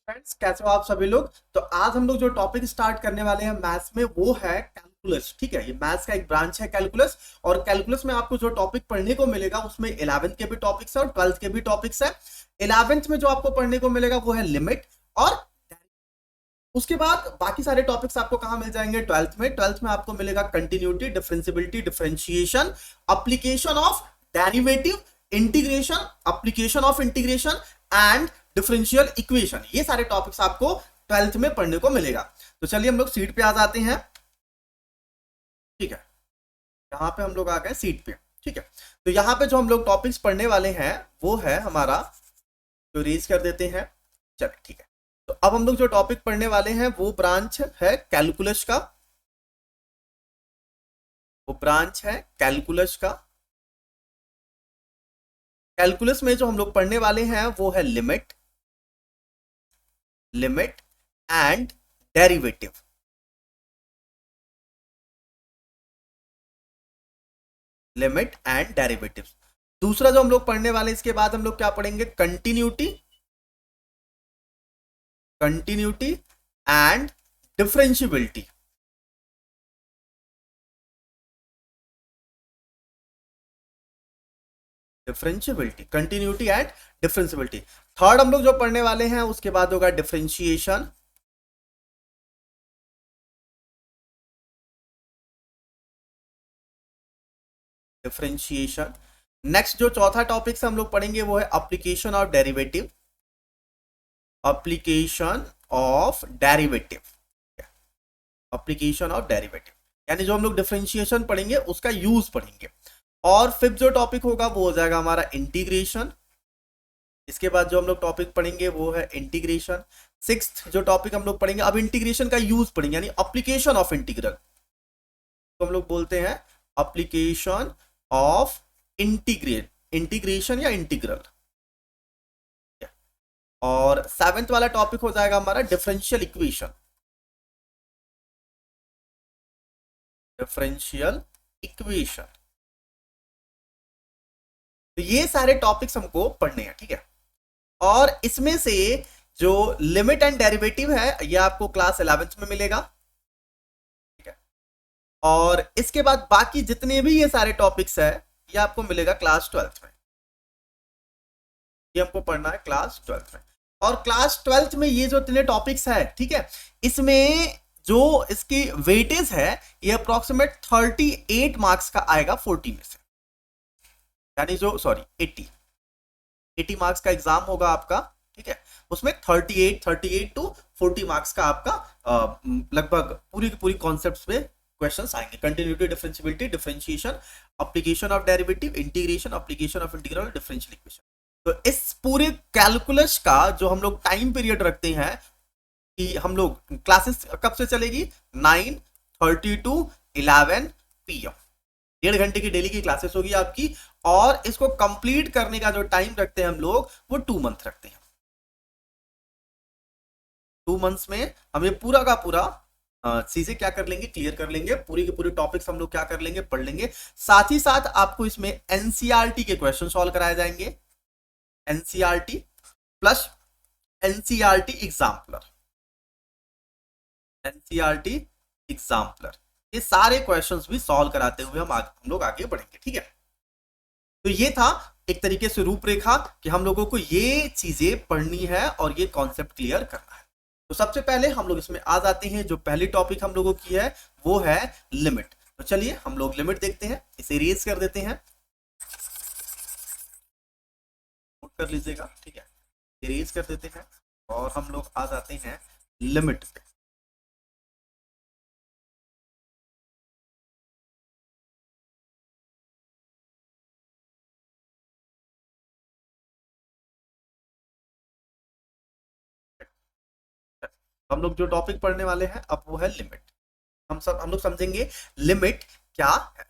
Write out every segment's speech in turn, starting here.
Friends, कैसे हो आप सभी लोग। तो आज हम लोग जो टॉपिक स्टार्ट करने वाले हैं मैथ्स में वो है कैलकुलस। ठीक है, ये मैथ्स का एक ब्रांच है कैलकुलस। और कैलकुलस में आपको जो टॉपिक पढ़ने को मिलेगा उसमें 11th के भी टॉपिक्स है और 12th के भी टॉपिक्स है। 11th में जो आपको पढ़ने को मिलेगा वो है लिमिट। और उसके बाद बाकी सारे टॉपिक्स आपको कहां मिल जाएंगे, 12th में आपको मिलेगा continuity, differentiability, differentiation, application of derivative, integration, application of integration and differential equation. ये सारे टॉपिक्स आपको 12th में पढ़ने को मिलेगा। तो चलिए हम लोग सीट पे आ जाते हैं। ठीक है, यहां पे हम लोग आ गए सीट पे। ठीक है, तो यहां पे जो हम लोग टॉपिक्स पढ़ने वाले हैं वो है हमारा, जो रेज कर देते हैं। चलिए ठीक है, तो अब हम लोग जो टॉपिक पढ़ने वाले हैं वो ब्रांच है कैलकुलस का। वो ब्रांच है कैलकुलस का। कैलकुलस में जो हम लोग पढ़ने वाले हैं वो है limit, limit and derivative. Limit and derivative. दूसरा जो हम लोग पढ़ने वाले, इसके बाद हम लोग क्या पढ़ेंगे, continuity, continuity and differentiability. Differentiability, continuity and differentiability. Third हम लोग जो पढ़ने वाले हैं उसके बाद होगा डिफरेंशिएशन, डिफरेंशिएशन। नेक्स्ट जो चौथा टॉपिक से हम लोग पढ़ेंगे वो है application of derivative, application of derivative, application of derivative. यानी जो हम लोग डिफरेंशिएशन पढ़ेंगे उसका यूज पढ़ेंगे। और फिफ्थ जो टॉपिक होगा वो हो जाएगा हमारा इंटीग्रेशन। इसके बाद जो हम लोग टॉपिक पढ़ेंगे वो है इंटीग्रेशन। सिक्स्थ जो टॉपिक हम लोग पढ़ेंगे, अब इंटीग्रेशन का यूज पढ़ेंगे यानी एप्लीकेशन ऑफ इंटीग्रल, तो हम लोग बोलते हैं एप्लीकेशन ऑफ इंटीग्रेट, इंटीग्रेशन या इंटीग्रल। और सेवेंथ वाला टॉपिक हो जाएगा हमारा डिफरेंशियल इक्वेशन, डिफरेंशियल इक्वेशन। तो ये सारे टॉपिक्स हमको पढ़ने हैं। ठीक है, और इसमें से जो लिमिट एंड डेरिवेटिव है ये आपको क्लास 11th में मिलेगा। ठीक है, और इसके बाद बाकी जितने भी ये सारे टॉपिक्स है ये आपको मिलेगा क्लास 12th में। ये हमको पढ़ना है क्लास 12th में। और क्लास 12th में ये जो इतने टॉपिक्स है, ठीक है, इसमें जो इसकी वेटेज है ये अप्रोक्सीमेट 38 मार्क्स का आएगा 40 में से। यानी जो सॉरी 80 मार्क्स का एग्जाम होगा आपका। ठीक है, उसमें 38 टू 40 मार्क्स का आपका लगभग पूरी की पूरी कॉन्सेप्ट्स पे क्वेश्चंस आएंगे। Continuity, differentiability, differentiation, application of derivative, integration, application of integral, differential equation. तो इस पूरे कैलकुलस का जो हम लोग टाइम पीरियड रखते हैं कि हम लोग क्लासेस कब से चलेगी, 9:30 टू 11 PM। 1.5 घंटे की डेली की क्लासेस होगी आपकी। और इसको कंप्लीट करने का जो टाइम रखते हैं हम लोग वो 2 मंथ रखते हैं। 2 मंथ्स में हम ये पूरा का पूरा चीजें क्या कर लेंगे, क्लियर कर लेंगे। पूरी की पूरी टॉपिक्स हम लोग क्या कर लेंगे, पढ़ लेंगे। साथ ही साथ आपको इसमें एनसीईआरटी के क्वेश्चन सॉल्व कराए जाएंगे, NCERT plus NCERT exemplar, NCERT exemplar. ये सारे क्वेश्चंस भी सॉल्व कराते हुए हम लोग आगे बढ़ेंगे। ठीक है, तो ये था एक तरीके से रूपरेखा कि हम लोगों को ये चीजें पढ़नी है और ये कॉन्सेप्ट क्लियर करना है। तो सबसे पहले हम लोग इसमें आ जाते हैं। जो पहली टॉपिक हम लोगों की है वो है लिमिट। तो चलिए हम लोग लिमिट देखते हैं। इसे इरेज कर देते हैं, नोट कर लीजिएगा। ठीक है, इरेज कर देते हैं और हम लोग आ जाते हैं लिमिट पे। हम लोग जो टॉपिक पढ़ने वाले हैं अब वो है लिमिट। हम लोग समझेंगे लिमिट क्या है,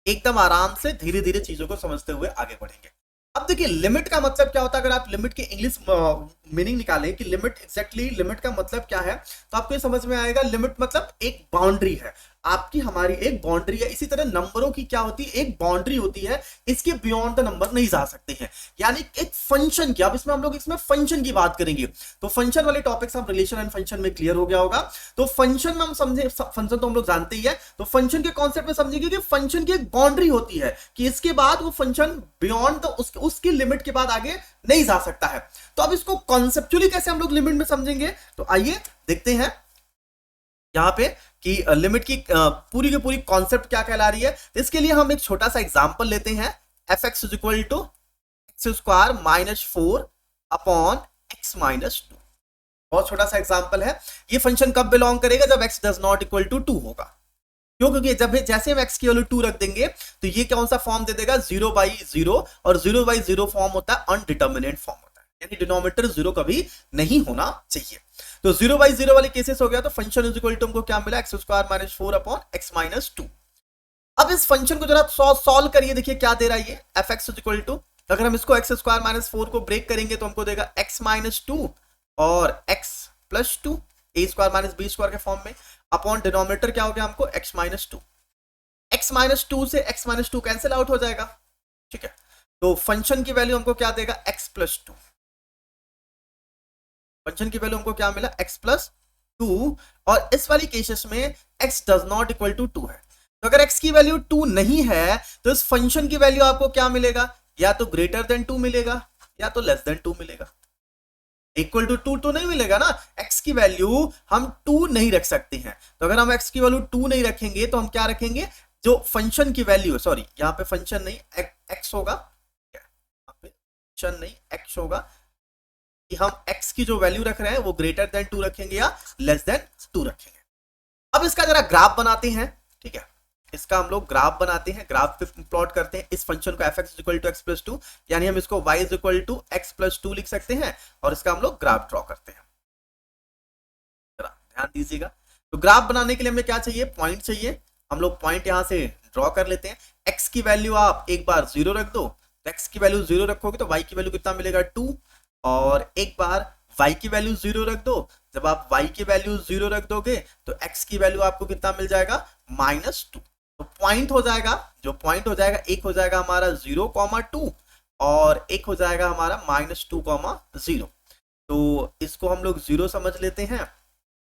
एकदम आराम से धीरे धीरे चीजों को समझते हुए आगे बढ़ेंगे। अब देखिए लिमिट का मतलब क्या होता है। अगर आप लिमिट के इंग्लिश मीनिंग निकालें कि लिमिट एग्जैक्टली लिमिट का मतलब क्या है, तो आपको ये समझ में आएगा लिमिट मतलब एक बाउंड्री है, आपकी हमारी एक बाउंड्री है। इसी तरह नंबरों की क्या होती है, एक बाउंड्री होती है, इसके बियॉन्ड द नंबर नहीं जा सकते हैं, यानी एक फंक्शन की। अब इसमें हम लोग इसमें फंक्शन की बात करेंगे, तो फंक्शन वाले टॉपिक्स हम रिलेशन एंड फंक्शन में क्लियर हो गया होगा। तो फंक्शन में हम समझे, फंक्शन तो हम लोग जानते ही है, तो फंक्शन के कॉन्सेप्ट में समझेंगे कि फंक्शन की एक बाउंड्री होती है कि इसके बाद वो फंक्शन बियॉन्ड द उसकी लिमिट के बाद आगे नहीं जा सकता है। तो अब इसको कॉन्सेप्चुअली कैसे हम लोग लिमिट में समझेंगे, तो आइए देखते हैं यहां पे कि लिमिट की पूरी की पूरी कॉन्सेप्ट क्या कहला रही है। तो इसके लिए हम एक छोटा सा एग्जांपल लेते हैं, f x is equal to x square minus 4 upon x minus 2। बहुत छोटा सा एग्जांपल है। ये फंक्शन कब बिलोंग करेगा, जब x does not equal to 2 होगा। क्यों, क्योंकि जब जैसे हम x की वैल्यू 2 रख देंगे तो ये कौन सा फॉर्म दे देगा, 0/0, और 0/0 फॉर्म होता है अनडिटर्मिनेट फॉर्म होता है, यानी डिनोमिनेटर 0 कभी नहीं होना चाहिए। तो 0/0 वाले केसेस हो गया, तो फंक्शन इज इक्वल टू हमको क्या मिला, x square minus 4 upon x minus 2। अब इस फंक्शन को जरा सॉल्व करिए, देखिए क्या दे रहा है ये, f x is equal to, अगर हम इसको एक्स स्क्वायर माइनस 4 को ब्रेक करेंगे तो हमको देगा एक्स माइनस 2 और एक्स प्लस 2, ए स्क्वायर माइनस बी स्क्वायर के फॉर्म में, अपॉन डिनोमिनेटर क्या हो गया हमको एक्स माइनस 2। एक्स माइनस 2 से एक्स माइनस 2 कैंसिल आउट हो जाएगा, ठीक है। तो फंक्शन की वैल्यू हमको क्या देगा, एक्स प्लस 2। फंक्शन की वैल्यू हमको क्या मिला, एक्स प्लस 2, और इस वाली केसेस में x does not equal to 2 है। तो अगर एक्स की वैल्यू 2 नहीं है तो इस फंक्शन की वैल्यू आपको क्या मिलेगा, या तो ग्रेटर देन 2 मिलेगा या तो लेस देन 2 मिलेगा। इक्वल टू 2 तो नहीं मिलेगा ना, एक्स की वैल्यू हम 2 नहीं रख सकते हैं। तो अगर हम एक्स की वैल्यू 2 नहीं रखेंगे तो हम क्या रखेंगे, जो फंक्शन की वैल्यू, सॉरी यहाँ पे फंक्शन नहीं एक्स होगा, यहाँ पे फंक्शन नहीं एक्स होगा, कि हम x की जो वैल्यू रख रहे हैं वो ग्रेटर देन 2 रखेंगे या लेस देन 2 रखेंगे। अब इसका जरा ग्राफ बनाते हैं, ठीक है, इसका हम लोग ग्राफ बनाते हैं, ग्राफ पे प्लॉट करते हैं इस फंक्शन को, f x equal to x plus 2, यानी हम इसको y is equal to x plus 2 लिख सकते हैं, और इसका हम लोग ग्राफ ड्रॉ करते हैं। ध्यान दीजिएगा, तो ग्राफ बनाने के लिए हमें क्या चाहिए, पॉइंट चाहिए। हम लोग पॉइंट यहां से ड्रॉ कर लेते हैं। x की वैल्यू आप एक बार 0 रख दो, तो x की वैल्यू 0 रखोगे तो y की वैल्यू कितना मिलेगा, 2, और एक बार y की वैल्यू 0 रख दो। जब आप y की वैल्यू 0 रख दोगे तो x की वैल्यू आपको कितना मिल जाएगा, -2। तो पॉइंट हो जाएगा, जो पॉइंट हो जाएगा, एक हो जाएगा हमारा 0,2 और एक हो जाएगा हमारा -2,0। तो इसको हम लोग 0 समझ लेते हैं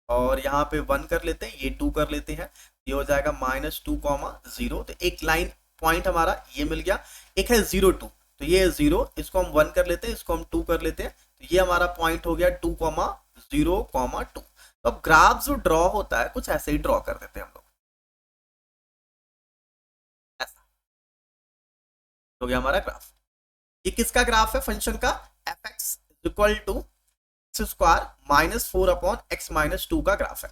और यहाँ पे 1 कर लेते हैं, ये 2 कर लेते हैं, ये हो जाएगा -2,0। तो एक लाइन पॉइंट हमारा ये मिल गया। एक है 0,2, तो ये 0, इसको हम 1 कर लेते हैं, इसको हम 2 कर लेते हैं, तो ये हमारा पॉइंट हो गया 2,0,2। तो अब ग्राफ जो ड्रॉ होता है कुछ ऐसे ही ड्रॉ कर देते हैं हम लोग, ऐसा हो गया हमारा ग्राफ। ये किसका ग्राफ है, फंक्शन का, f x equal to x square minus 4 upon x minus 2 का ग्राफ है,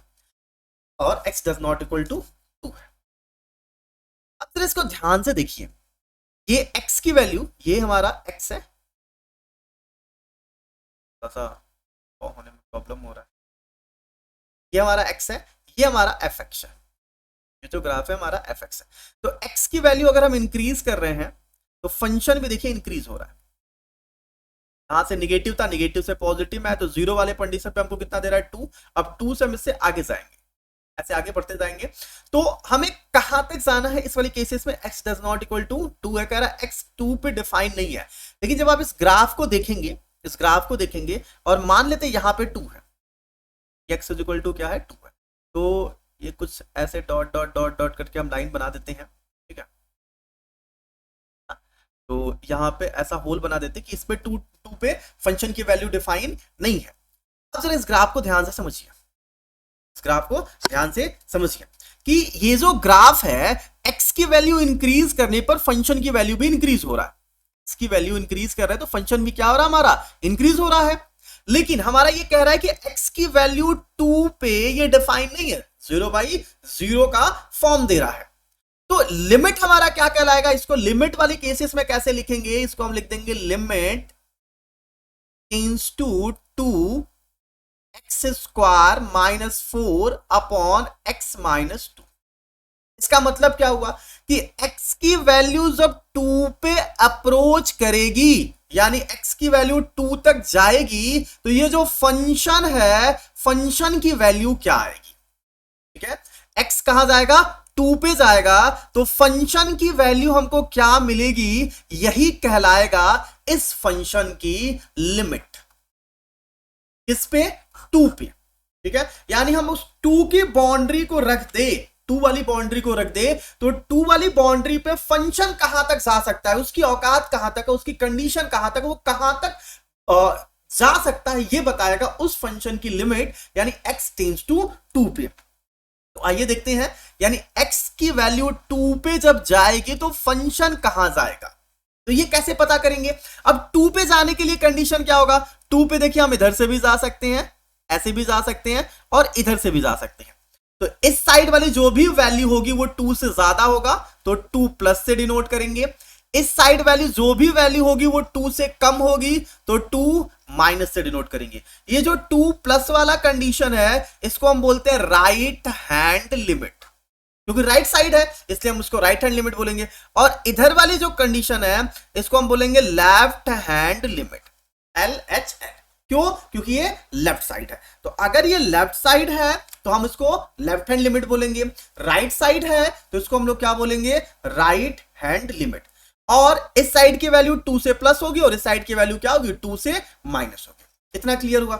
और x does not equal to 2 है। अब फिर इसको ध्यान से देखिए, ये x की वैल्यू, ये हमारा x है, ऐसा होने में प्रॉब्लम हो रहा है, ये हमारा x है, ये हमारा fx है, ये जो ग्राफ है हमारा fx है। तो x की वैल्यू अगर हम इंक्रीज कर रहे हैं तो फंक्शन भी देखिए इंक्रीज हो रहा है, यहां से निगेटिव था, निगेटिव से पॉजिटिव में है, तो 0 वाले कंडीशन पे हमको कितना दे रहा है, 2। अब 2 से हम इससे आगे जाएंगे, ऐसे आगे बढ़ते जाएंगे। तो हमें कहां तक जाना है इस वाली केसेस में, x does not equal to 2 है, कह रहा है x 2 पे डिफाइन नहीं है। लेकिन जब आप इस ग्राफ को देखेंगे, इस ग्राफ को देखेंगे और मान लेते हैं यहां पे 2 है, x इज इक्वल टू क्या है, 2 है, तो ये कुछ ऐसे डॉट डॉट डॉट डॉट करके हम लाइन बना देते हैं, ठीक है। तो यहाँ पे ऐसा होल बना देते हैं कि इस पे 2 पे फंक्शन की वैल्यू डिफाइन नहीं है। अब जरा इस ग्राफ को ध्यान से समझिए, इस ग्राफ को ध्यान से समझिए कि ये जो ग्राफ है, x की वैल्यू इंक्रीज करने पर फंक्शन की वैल्यू भी इंक्रीज हो रहा है। x की वैल्यू इंक्रीज कर रहा है तो फंक्शन भी क्या हो रहा है, हमारा इंक्रीज हो रहा है। लेकिन हमारा ये कह रहा है कि x की वैल्यू 2 पे ये डिफाइन नहीं है, 0/0 का फॉर्म दे रहा है। तो लिमिट हमारा क्या कहलाएगा, इसको लिमिट वाले केसेस में कैसे लिखेंगे, इसको हम लिख देंगे limit tends to 2 x square minus 4 upon x minus 2। इसका मतलब क्या हुआ कि x की वैल्यू जब 2 पे अप्रोच करेगी, यानी x की वैल्यू 2 तक जाएगी तो ये जो फंक्शन है, फंक्शन की वैल्यू क्या आएगी? ठीक है, x कहां जाएगा? 2 पे जाएगा, तो फंक्शन की वैल्यू हमको क्या मिलेगी? यही कहलाएगा इस फंक्शन की लिमिट। किस पे? 2 पे। ठीक है, यानी हम उस 2 की बाउंड्री को रख दे, 2 वाली बाउंड्री को रख दे, तो 2 वाली बाउंड्री पे फंक्शन कहां तक जा सकता है, उसकी औकात कहां तक है, उसकी कंडीशन कहां तक, वो कहां तक जा सकता है, ये बताएगा उस फंक्शन की लिमिट, यानी x टेंड्स टू 2 पे। तो आइए देखते हैं, यानी x की वैल्यू 2 पे जब जाएगी तो फंक्शन कहां जाएगा, तो ये कैसे पता करेंगे? अब 2 पे जाने के लिए कंडीशन क्या होगा? 2 पे देखिए हम इधर से भी जा सकते हैं, ऐसे भी जा सकते हैं और इधर से भी जा सकते हैं। तो इस साइड वाली जो भी वैल्यू होगी वो 2 से ज्यादा होगा तो 2 प्लस से डिनोट करेंगे। इस साइड वैल्यू जो भी वैल्यू होगी वो 2 से कम होगी तो 2 माइनस से डिनोट करेंगे। ये जो 2 प्लस वाला कंडीशन है इसको हम बोलते हैं राइट हैंड लिमिट, क्योंकि राइट साइड है इसलिए हम उसको राइट हैंड लिमिट बोलेंगे। और इधर वाली जो कंडीशन है इसको हम बोलेंगे लेफ्ट हैंड लिमिट, LHL। क्यों? क्योंकि ये लेफ्ट साइड है। तो अगर ये लेफ्ट साइड है तो हम इसको लेफ्ट हैंड लिमिट बोलेंगे, राइट साइड है तो इसको हम लोग क्या बोलेंगे? Right hand limit. और इस साइड की वैल्यू 2 से प्लस होगी और इस साइड की वैल्यू क्या होगी? 2 से माइनस होगी। इतना क्लियर हुआ?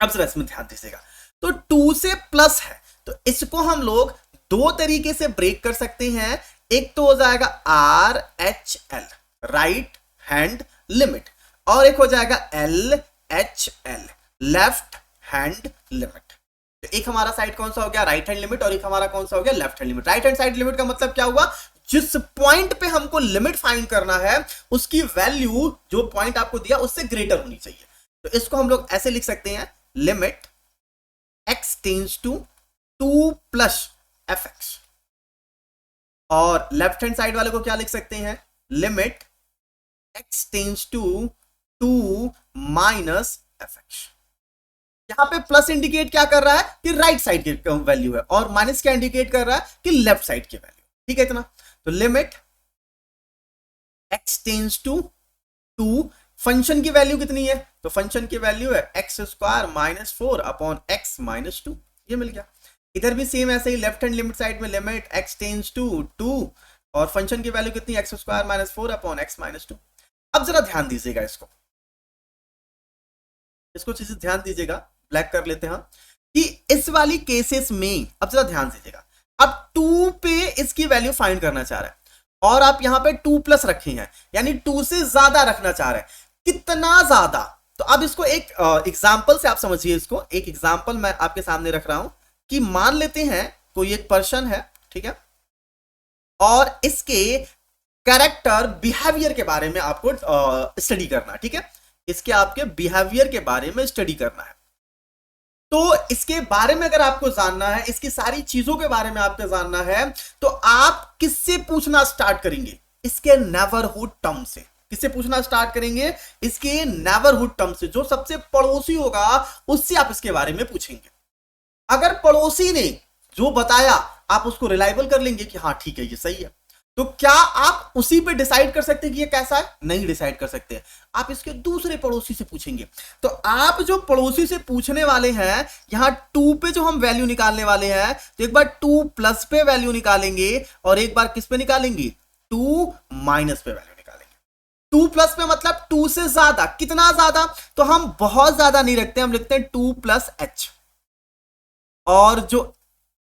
अब जरा इसमें ध्यान दीजिएगा, तो 2 से प्लस है तो इसको हम लोग दो तरीके से ब्रेक कर सकते हैं। एक तो हो जाएगा RHL, राइट हैंड लिमिट, और एक हो जाएगा LHL, लेफ्ट हैंड लिमिट। तो एक हमारा साइड कौन सा हो गया? राइट हैंड लिमिट, और एक हमारा कौन सा हो गया? Left hand limit. Right hand side limit का मतलब क्या हुआ? जिस पॉइंट पे हमको लिमिट फाइंड करना है उसकी वैल्यू जो पॉइंट आपको दिया उससे ग्रेटर होनी चाहिए। तो इसको हम लोग ऐसे लिख सकते हैं, limit x tends to 2 plus fx। और लेफ्ट हैंड साइड वाले को क्या लिख सकते हैं? Limit x tends to 2 minus fx। यहां पे प्लस इंडिकेट क्या कर रहा है कि राइट साइड की वैल्यू है, और माइनस क्या इंडिकेट कर रहा है कि लेफ्ट साइड की वैल्यू। ठीक है इतना? तो limit x tends to 2, function की वैल्यू कितनी है? तो फंक्शन की वैल्यू है x square minus 4 upon x minus 2, ये मिल गया। इधर भी सेम ऐसे ही लेफ्ट हैंड लिमिट साइड में लिमिट x टेंड्स टू 2 और फंक्शन की वैल्यू कितनी? X square minus 4 upon x minus 2। अब जरा ध्यान दीजिएगा, इसको चीजें ध्यान दीजिएगा, ब्लैक कर लेते हैं कि इस वाली केसेस में अब जरा ध्यान दीजिएगा, अब 2 पे इसकी वैल्यू फाइंड करना चाह रहा है और आप यहां पे 2 प्लस रखे हैं, यानी 2 से ज्यादा रखना चाह रहे हैं। कितना ज्यादा? तो अब इसको एक एग्जांपल से आप समझिए। इसको एक एग्जांपल मैं आपके सामने रख रहा हूं कि मान लेते हैं कोई एक पर्सन है, ठीक है, और इसके कैरेक्टर बिहेवियर के बारे में आपको स्टडी करना, ठीक है, इसके आपके बिहेवियर के बारे में स्टडी करना है। तो इसके बारे में अगर आपको जानना है, इसकी सारी चीजों के बारे में आपको जानना है, तो आप किससे पूछना स्टार्ट करेंगे? इसके नेबरहुड टर्म से। किससे पूछना स्टार्ट करेंगे? इसके नेबरहुड टर्म से। जो सबसे पड़ोसी होगा उससे आप इसके बारे में पूछेंगे। अगर पड़ोसी ने जो बताया आप उसको रिलायबल कर लेंगे कि हाँ ठीक है ये सही है, तो क्या आप उसी पे डिसाइड कर सकते हैं कि ये कैसा है? नहीं डिसाइड कर सकते। आप इसके दूसरे पड़ोसी से पूछेंगे। तो आप जो पड़ोसी से पूछने वाले हैं, यहां 2 पे जो हम वैल्यू निकालने वाले हैं, तो एक बार 2 प्लस पे वैल्यू निकालेंगे और एक बार किस पे निकालेंगे? 2 माइनस पे वैल्यू निकालेंगे। 2 प्लस पे मतलब 2 से ज्यादा। कितना ज्यादा? तो हम बहुत ज्यादा नहीं रखते, हम लिखते हैं 2 प्लस h, और जो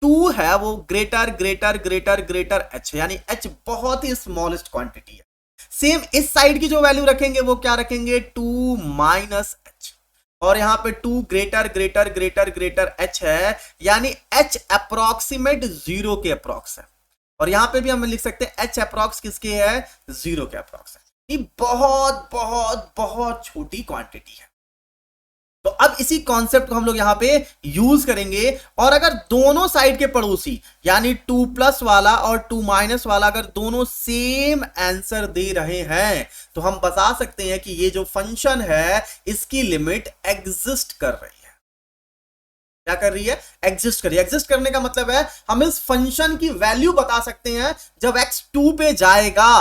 2 है वो greater greater greater greater h, यानी h बहुत ही स्मॉलेस्ट क्वांटिटी है। सेम इस साइड की जो वैल्यू रखेंगे वो क्या रखेंगे? 2 माइनस h, और यहां पे 2 greater greater greater greater h है, यानी h अप्रोक्सीमेट 0 के अप्रोक्स है। और यहां पे भी हम लिख सकते हैं h अप्रोक्स किसके है? 0 के अप्रोक्स है। ये बहुत बहुत बहुत छोटी क्वांटिटी है। तो अब इसी कॉन्सेप्ट को हम लोग यहां पे यूज करेंगे, और अगर दोनों साइड के पड़ोसी यानी 2 प्लस वाला और 2 माइनस वाला अगर दोनों सेम आंसर दे रहे हैं तो हम बता सकते हैं कि ये जो फंक्शन है इसकी लिमिट एग्जिस्ट कर रही है। क्या कर रही है? एग्जिस्ट कर रही है। एग्जिस्ट करने का मतलब है हम इस फंक्शन की वैल्यू बता सकते हैं जब x 2 पे जाएगा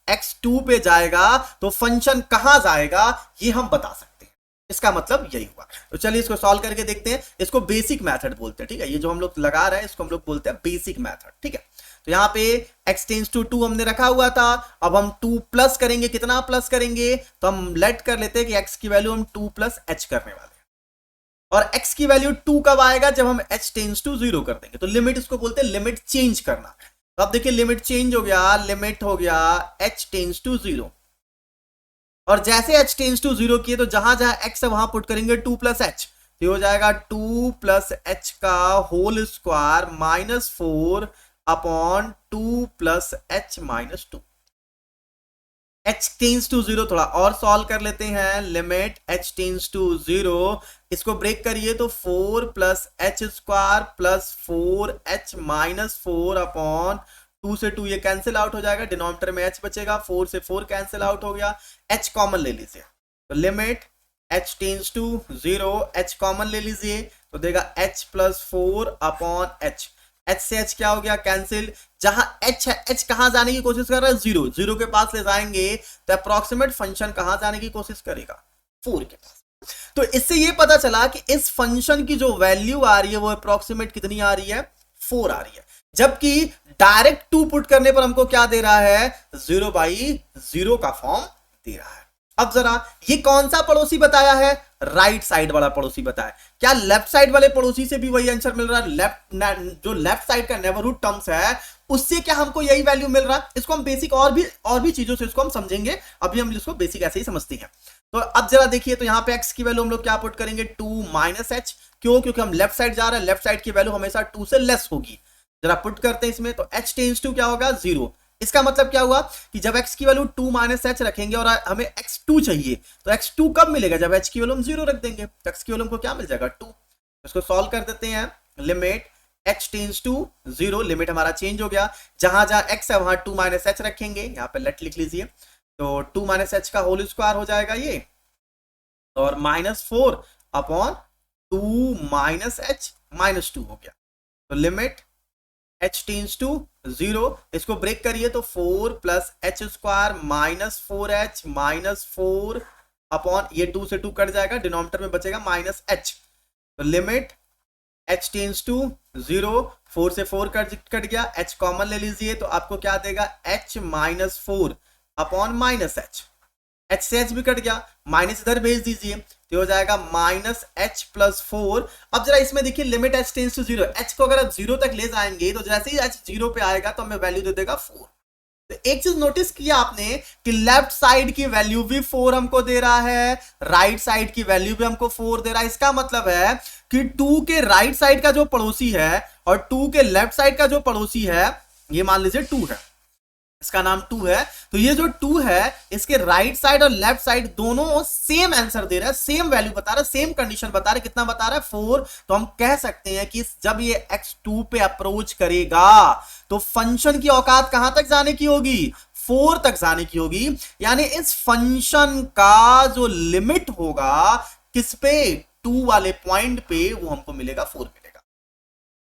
x2 पे जाएगा तो फंक्शन कहां जाएगा ये हम बता सकते हैं। इसका मतलब यही हुआ। तो चलिए इसको सॉल्व करके देखते हैं। इसको बेसिक मेथड बोलते हैं, ठीक है। ये जो हम लोग लगा रहे हैं इसको हम लोग बोलते हैं बेसिक मेथड, ठीक है। तो यहाँ पे x टेंस टू 2 हमने रखा हुआ था। अब हम 2 प्लस करेंगे। कितना प्लस करेंगे? तो हम लेट कर लेते हैं कि x की वैल्यू हम 2 प्लस h करने वाले हैं। और x की वैल्यू 2 कब आएगा? जब हम h टेंस टू 0 कर देंगे। तो लिमिट इसको बोलते हैं लिमिट चेंज करना। तो अब देखिए लिमिट चेंज हो गया, लिमिट हो गया h टेंस टू 0। और जैसे h टेंस टू 0 किए तो जहां जहां x है वहां पुट करेंगे 2 प्लस h। तो हो जाएगा 2 प्लस h का whole square -4 upon 2 plus h minus 2। h tends to 0 थोड़ा और सॉल्व कर लेते हैं। लिमिट h टेंस टू 0, इसको ब्रेक करिए तो 4 plus h square plus 4h minus 4 upon 2 से 2 ये कैंसिल आउट हो जाएगा, डिनोमिनेटर में h बचेगा, 4 से 4 कैंसिल आउट हो गया, h कॉमन ले लीजिए। तो limit h tends to 0, h common ले लीजिए तो देगा h plus 4 upon h। h से h क्या हो गया? कैंसिल। जहां h है, h कहां जाने की कोशिश कर रहा है? 0। 0 के पास ले जाएंगे तो अप्रोक्सीमेट फंक्शन कहां जाने की कोशिश करेगा? 4 के पास। तो इससे ये पता चला कि इस फंक्शन की जो वैल्यू आ रही है वो अप्रोक्सीमेट कितनी आ रही है? 4 आ रही है। जबकि डायरेक्ट 2 पुट करने पर हमको क्या दे रहा है? 0/0 का फॉर्म दे रहा है। अब जरा ये कौन सा पड़ोसी बताया है? राइट साइड वाला पड़ोसी बताया। क्या लेफ्ट साइड वाले पड़ोसी से भी वही आंसर मिल रहा है? जो लेफ्ट साइड का नेबरहुड टर्म्स है उससे क्या हमको यही वैल्यू मिल रहा है? इसको हम बेसिक और भी चीजों से इसको हम समझेंगे। अभी हम इसको बेसिक ऐसे ही समझते हैं। तो अब जरा देखिए, तो यहां पे x की वैल्यू हम लोग क्या पुट करेंगे? 2 माइनस h। क्यों? क्योंकि हम लेफ्ट साइड जा रहे हैं, लेफ्ट साइड की वैल्यू हमेशा 2 से लेस होगी। जरा पुट करते हैं इसमें, तो h टेंस टू क्या होगा? 0। इसका मतलब क्या हुआ कि जब x की वैल्यू 2 माइनस h रखेंगे और हमें x2 चाहिए, तो x2 कब मिलेगा? जब h की वैल्यू हम 0 रख देंगे। तो x की वैल्यू हमको क्या मिल जाएगा? 2। इसको सॉल्व कर देते हैं। Limit h tends to 0, limit हमारा चेंज हो गया। जहां जहां x है वहां 2 माइनस h रखेंगे। यहाँ पे लेट लिख लीजिए, तो 2 माइनस h का होल स्क्वायर हो जाएगा ये, और -4 अपॉन 2 माइनस h माइनस 2 हो गया। तो लिमिट h टेंस टू 0, इसको ब्रेक करिए तो 4 plus h square minus 4h minus 4 upon ये 2 से 2 कट जाएगा, डिनोमिनेटर में बचेगा माइनस h। तो लिमिट h टेंस टू 0, 4 से 4 कट गया, h कॉमन ले लीजिए तो आपको क्या देगा? h minus 4 upon minus h। h से h भी कट गया, माइनस इधर भेज दीजिए तो हो जाएगा माइनस h प्लस 4। अब जरा इसमें देखिए limit h tends to 0, h को अगर आप 0 तक ले जाएंगे तो जैसे ही h 0 पे आएगा तो हमें वैल्यू दे देगा 4। तो एक चीज नोटिस किया आपने कि लेफ्ट साइड की वैल्यू भी 4 हमको दे रहा है, राइट साइड की वैल्यू भी हमको 4 दे रहा है। इसका मतलब है कि 2 के राइट साइड का जो पड़ोसी है और 2 के लेफ्ट साइड का जो पड़ोसी है, ये मान लीजिए 2 है, इसका नाम 2 है। तो ये जो 2 है इसके राइट साइड और लेफ्ट साइड दोनों सेम आंसर दे रहा है, सेम वैल्यू बता रहा है, सेम कंडीशन बता रहा है। कितना बता रहा है? 4। तो हम कह सकते हैं कि जब ये x2 पे अप्रोच करेगा तो फंक्शन की औकात कहां तक जाने की होगी? 4 तक जाने की होगी। यानी इस फंक्शन का जो लिमिट होगा किस पे? 2 वाले पॉइंट पे, वो हमको मिलेगा 4 मिलेगा।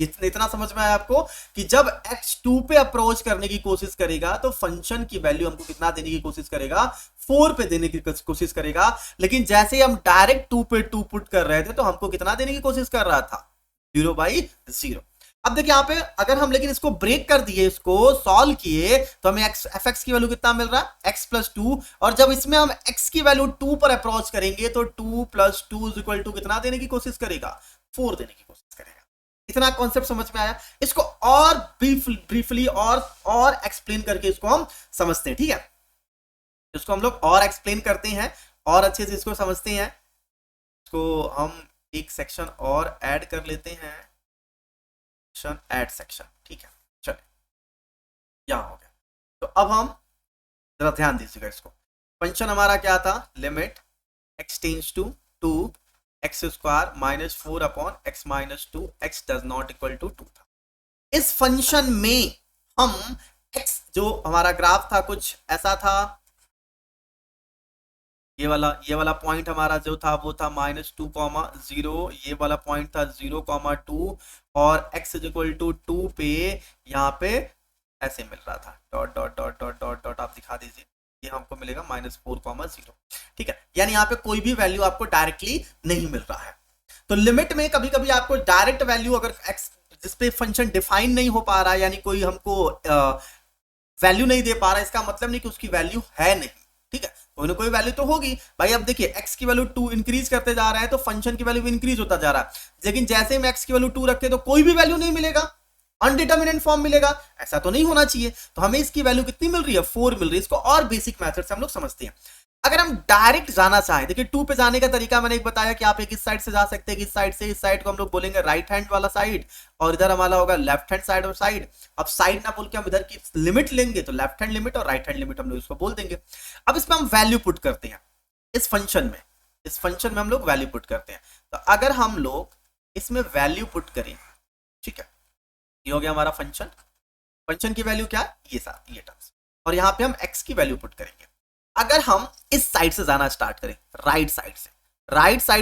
इतना समझ में आया आपको कि जब x2 पे अप्रोच करने की कोशिश करेगा तो फंक्शन की वैल्यू हमको कितना देने की कोशिश करेगा? 4 पे देने की कोशिश करेगा। लेकिन जैसे हम डायरेक्ट 2 पे 2 पुट कर रहे थे तो हमको कितना देने की कोशिश कर रहा था? 0/0। अब देखिए यहां पे अगर हम लेकिन इसको ब्रेक कर दिए, इसको सॉल्व किए, तो हमें fx की वैल्यू कितना मिल रहा है? x plus 2। और जब इसमें हम x की वैल्यू 2 पर अप्रोच करेंगे तो 2 प्लस 2 इज इक्वल टू कितना देने की कोशिश करेगा? 4 देने की कोशिश करेगा। इतना कॉन्सेप्ट समझ में आया? इसको और ब्रीफली और एक्सप्लेन करके इसको हम समझते हैं, ठीक है। इसको हम लोग और एक्सप्लेन करते हैं और अच्छे से इसको समझते हैं। इसको हम एक सेक्शन और ऐड कर लेते हैं, सेक्शन ऐड सेक्शन, ठीक है। चलिए यहां हो गया। तो अब हम जरा ध्यान दीजिएगा, इसको फंक्शन हमारा क्या था? Limit x tends to 2 x square minus 4 upon x minus 2 x does not equal to 2 था। इस फंक्शन में हम x, जो हमारा ग्राफ था कुछ ऐसा था, ये वाला पॉइंट हमारा जो था वो था -2,0, ये वाला पॉइंट था 0,2 और x इज इक्वल टू 2 पे यहाँ पे ऐसे मिल रहा था, dot dot dot dot dot dot आप दिखा दीजिए, ये हमको मिलेगा -4,0। ठीक है, यानी यहाँ पे कोई भी वैल्यू आपको डायरेक्टली नहीं मिल रहा है। तो लिमिट में कभी कभी आपको डायरेक्ट वैल्यू अगर एक्स जिसपे फंक्शन डिफाइन नहीं हो पा रहा है, यानी कोई हमको वैल्यू नहीं दे पा रहा है, इसका मतलब नहीं कि उसकी वैल्यू है नहीं। ठीक है, कोई ना कोई वैल्यू तो होगी भाई। अब देखिए x की वैल्यू 2 इंक्रीज करते जा रहा है तो फंक्शन की वैल्यू भी इंक्रीज होता जा रहा है, लेकिन जैसे हम x की वैल्यू 2 रखते तो कोई भी वैल्यू नहीं मिलेगा, अनडिटर्मिनेट फॉर्म मिलेगा। ऐसा तो नहीं होना चाहिए। तो हमें इसकी वैल्यू कितनी मिल रही है, 4 मिल रही है। इसको और बेसिक मेथड से हम लोग समझते हैं। अगर हम डायरेक्ट जाना चाहें, देखिए 2 पे जाने का तरीका मैंने एक बताया कि आप एक इस साइड से जा सकते हैं, इस साइड से, इस साइड को हम लोग बोलेंगे राइट हैंड वाला साइड, और इधर हमारा होगा लेफ्ट हैंड साइड और साइड। अब साइड ना बोल के हम इधर की लिमिट लेंगे तो लेफ्ट हैंड लिमिट और राइट हैंड लिमिट हम लोग इसको बोल देंगे। अब इसमें हम वैल्यू पुट करते हैं इस फंक्शन में हम लोग वैल्यू पुट करते हैं। तो अगर हम लोग इसमें वैल्यू पुट करें, ठीक है, ये हो गया हमारा फंक्शन की वैल्यू क्या है, ये टर्म्स, और यहां पे हम x की वैल्यू पुट करेंगे। अगर हम इस साइड से जाना स्टार्ट करें, राइट साइड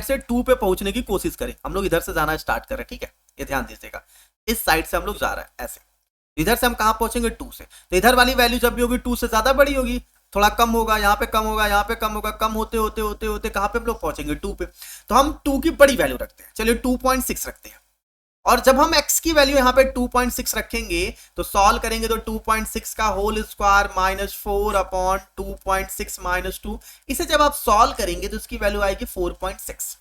से 2 पे पहुंचने की कोशिश करें, हम लोग इधर से जाना स्टार्ट करें, ठीक है, ये ध्यान दीजिएगा, इस साइड से हम लोग जा रहे हैं ऐसे, इधर से हम कहां पहुंचेंगे, 2 से। तो इधर वाली वैल्यू जब भी होगी 2 से ज्यादा बड़ी होगी, थोड़ा कम होगा, यहाँ पे कम होगा, यहाँ पे कम होगा, कम होते होते होते होते कहां पे हम लोग पहुंचेंगे, 2 पे। तो हम 2 की बड़ी वैल्यू रखते हैं, चलिए 2.6 रखते हैं। और जब हम x की वैल्यू यहां पे 2.6 रखेंगे तो सॉल्व करेंगे तो 2.6 का होल स्क्वायर -4 अपॉन 2.6 -2, इसे जब आप सॉल्व करेंगे तो इसकी वैल्यू आएगी 4.6।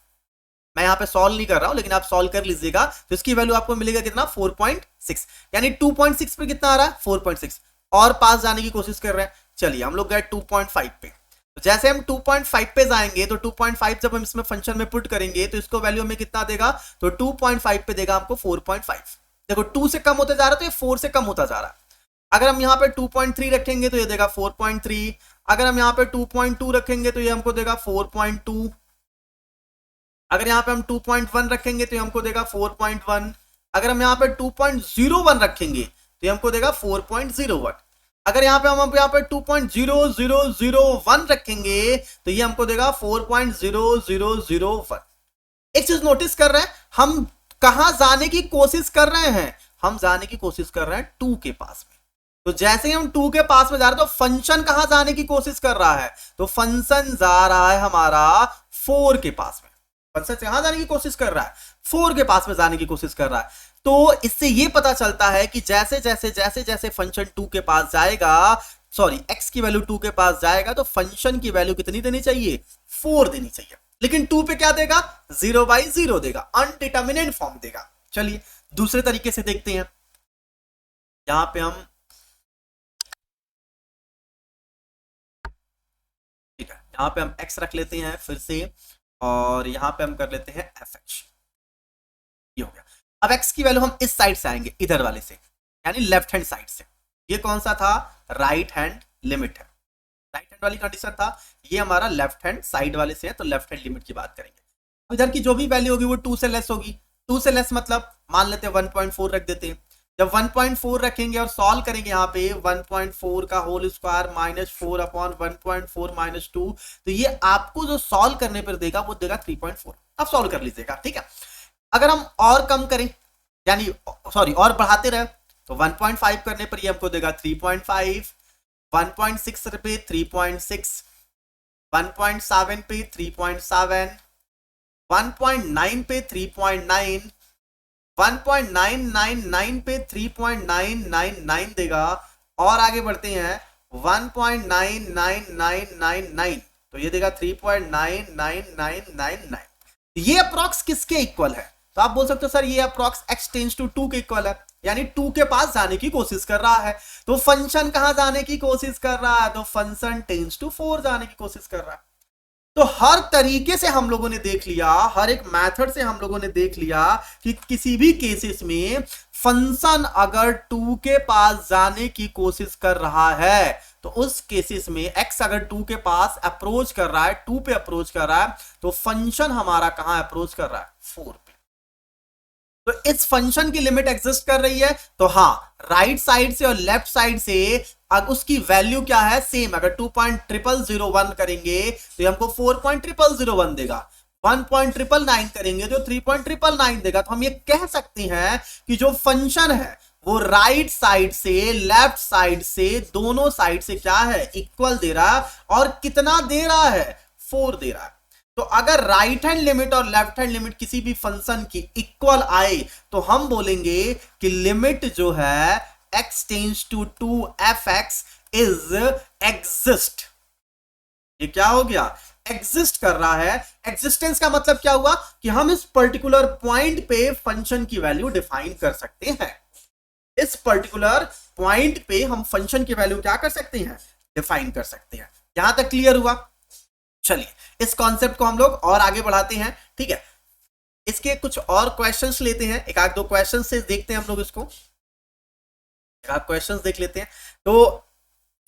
मैं यहां पे सॉल्व नहीं कर रहा हूं, लेकिन आप सॉल्व कर लीजिएगा तो इसकी वैल्यू आपको मिलेगा कितना, 4.6। यानी 2.6 पे कितना आ रहा है, 4.6, और पास जाने की कोशिश कर रहे हैं। चलिए हम लोग गए 2.5 पे। तो जैसे हम 2.5 पे जाएंगे तो 2.5 जब हम इसमें फंक्शन में पुट करेंगे तो इसको वैल्यू हमें कितना देगा, तो 2.5 पे देगा हमको 4.5। देखो 2 से कम होते जा रहा है तो ये 4 से कम होता जा रहा है। अगर हम यहाँ पे 2.3 रखेंगे तो ये देगा 4.3, अगर हम यहाँ पे 2.2 रखेंगे तो ये हमको देगा 4.2, अगर यहाँ पे हम 2.1 रखेंगे तो ये हमको देगा 4.1, अगर हम यहाँ पे 2.01 रखेंगे तो ये हमको देगा 4.01, अगर यहाँ पे हम यहाँ पे 2.0001 रखेंगे तो ये हमको देगा 4.0001। एक चीज नोटिस कर रहे हैं, हम कहां जाने की कोशिश कर रहे हैं, हम जाने की कोशिश कर रहे हैं 2 के पास में। तो जैसे ही हम 2 के पास में जा रहे हैं तो फंक्शन कहां जाने की कोशिश कर रहा है, तो फंक्शन जा रहा है हमारा 4 के पास में। फंक्शन कहां जाने की कोशिश कर रहा है, 4 के पास में जाने की कोशिश कर रहा है। तो इससे ये पता चलता है कि जैसे जैसे फंक्शन 2 के पास जाएगा, सॉरी x की वैल्यू 2 के पास जाएगा तो फंक्शन की वैल्यू कितनी देनी चाहिए, 4 देनी चाहिए। लेकिन 2 पे क्या देगा, 0/0 देगा, अनडिटर्मिनेट फॉर्म देगा। चलिए दूसरे तरीके से देखते हैं। यहां पे हम, ठीक है, यहां पे हम x रख लेते हैं फिर से, और यहां पे हम कर लेते हैं fh, ये हो गया। अब x की वैल्यू हम इस साइड से आएंगे, इधर वाले से, यानी लेफ्ट हैंड साइड से। ये कौन सा था, राइट हैंड लिमिट है, राइट हैंड वाली कंडीशन था। ये हमारा लेफ्ट हैंड साइड वाले से है, तो लेफ्ट हैंड लिमिट की बात करेंगे। इधर की जो भी वैल्यू होगी वो 2 से लेस होगी। 2 से लेस मतलब मान लेते हैं 1.4 रख देते हैं। जब 1.4 रखेंगे और सॉल्व करेंगे यहाँ पे 1.4 का होल स्क्वायर -4 अपॉन 1.4 -2, तो ये आपको जो सॉल्व करने पर देगा वो देगा 3.4। अब सॉल्व कर लीजिएगा, ठीक है। अगर हम और कम करें, यानी सॉरी और बढ़ाते रहे, तो 1.5 करने पर ये हमको देगा 3.5, 1.6 पे 3.6, 1.7 पे 3.7, 1.9 पे 3.9, 1.999 पे 3.999 देगा, और आगे बढ़ते हैं 1.99999, तो ये देगा 3.99999। ये अप्रॉक्स किसके इक्वल है, तो आप बोल सकते हो सर ये अप्रॉक्स x टेंड्स टू 2 के इक्वल है, यानी 2 के पास जाने की कोशिश कर रहा है। तो फंक्शन कहां जाने की कोशिश कर रहा है, तो फंक्शन टेंड्स टू 4 जाने की कोशिश कर रहा है। तो हर तरीके से हम लोगों ने देख लिया, हर एक मेथड से हम लोगों ने देख लिया कि किसी भी केसेस में फंक्शन अगर 2 के पास जाने की कोशिश कर रहा है तो उस केसेस में x अगर 2 के पास अप्रोच कर रहा है, 2 पे अप्रोच कर रहा है, तो फंक्शन हमारा कहां अप्रोच कर रहा है, 4 पे। तो इस फंक्शन की लिमिट एग्जिस्ट कर रही है, तो हाँ राइट साइड से और लेफ्ट साइड से अब उसकी वैल्यू क्या है, सेम। अगर 2.0001 करेंगे तो हमको 4.0001 देगा, 1.999 करेंगे तो 3.999 देगा। तो हम ये कह सकते हैं कि जो फंक्शन है वो राइट साइड से लेफ्ट साइड से दोनों साइड से क्या है, इक्वल दे रहा है। और कितना दे रहा है, 4 दे रहा है। तो अगर राइट हैंड लिमिट और लेफ्ट हैंड लिमिट किसी भी फंक्शन की इक्वल आए तो हम बोलेंगे कि लिमिट जो है x tends to 2f(x) is exist. ये क्या हो गया, एग्जिस्ट कर रहा है। एग्जिस्टेंस का मतलब क्या हुआ कि हम इस पर्टिकुलर पॉइंट पे फंक्शन की वैल्यू डिफाइन कर सकते हैं। इस पर्टिकुलर पॉइंट पे हम फंक्शन की वैल्यू क्या कर सकते हैं, डिफाइन कर सकते हैं। यहां तक क्लियर हुआ। चलिए इस कॉन्सेप्ट को हम लोग और आगे बढ़ाते हैं, ठीक है। इसके कुछ और क्वेश्चंस लेते हैं, एक आध दो क्वेश्चंस से देखते हैं हम लोग इसको, एक आध क्वेश्चंस देख लेते हैं। तो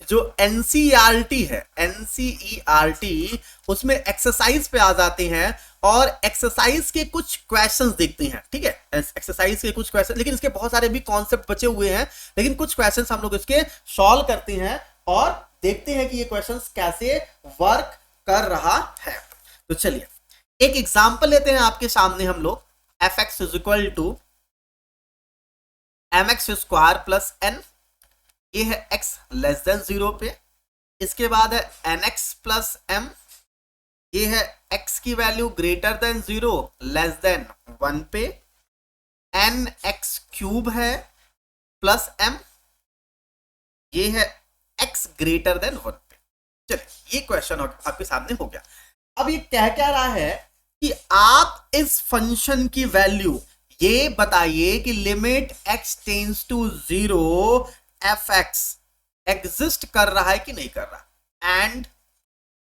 जो एनसीईआरटी है, एनसीईआरटी, उसमें एक्सरसाइज पे आ जाते हैं और एक्सरसाइज के कुछ क्वेश्चंस देखते हैं, ठीक है। एक्सरसाइज के कुछ क्वेश्चन, लेकिन इसके बहुत सारे भी कॉन्सेप्ट बचे हुए हैं, लेकिन कुछ क्वेश्चंस हम लोग इसके सॉल्व करते हैं और देखते हैं कि ये क्वेश्चंस कैसे वर्क कर रहा है। तो चलिए एक एग्जांपल लेते हैं आपके सामने हम लोग। fx is equal to mx square plus n, ये है x लेस देन 0 पे। इसके बाद है nx प्लस m, ये है x की value greater than 0 less than 1 पे। nx क्यूब है प्लस m, ये है x ग्रेटर देन 1 पे। चलिए ये क्वेश्चन आपके सामने हो गया। अब ये कह क्या रहा है कि आप इस फंक्शन की वैल्यू ये बताइए कि limit x tends to 0 f(x) exist कर रहा है कि नहीं कर रहा, and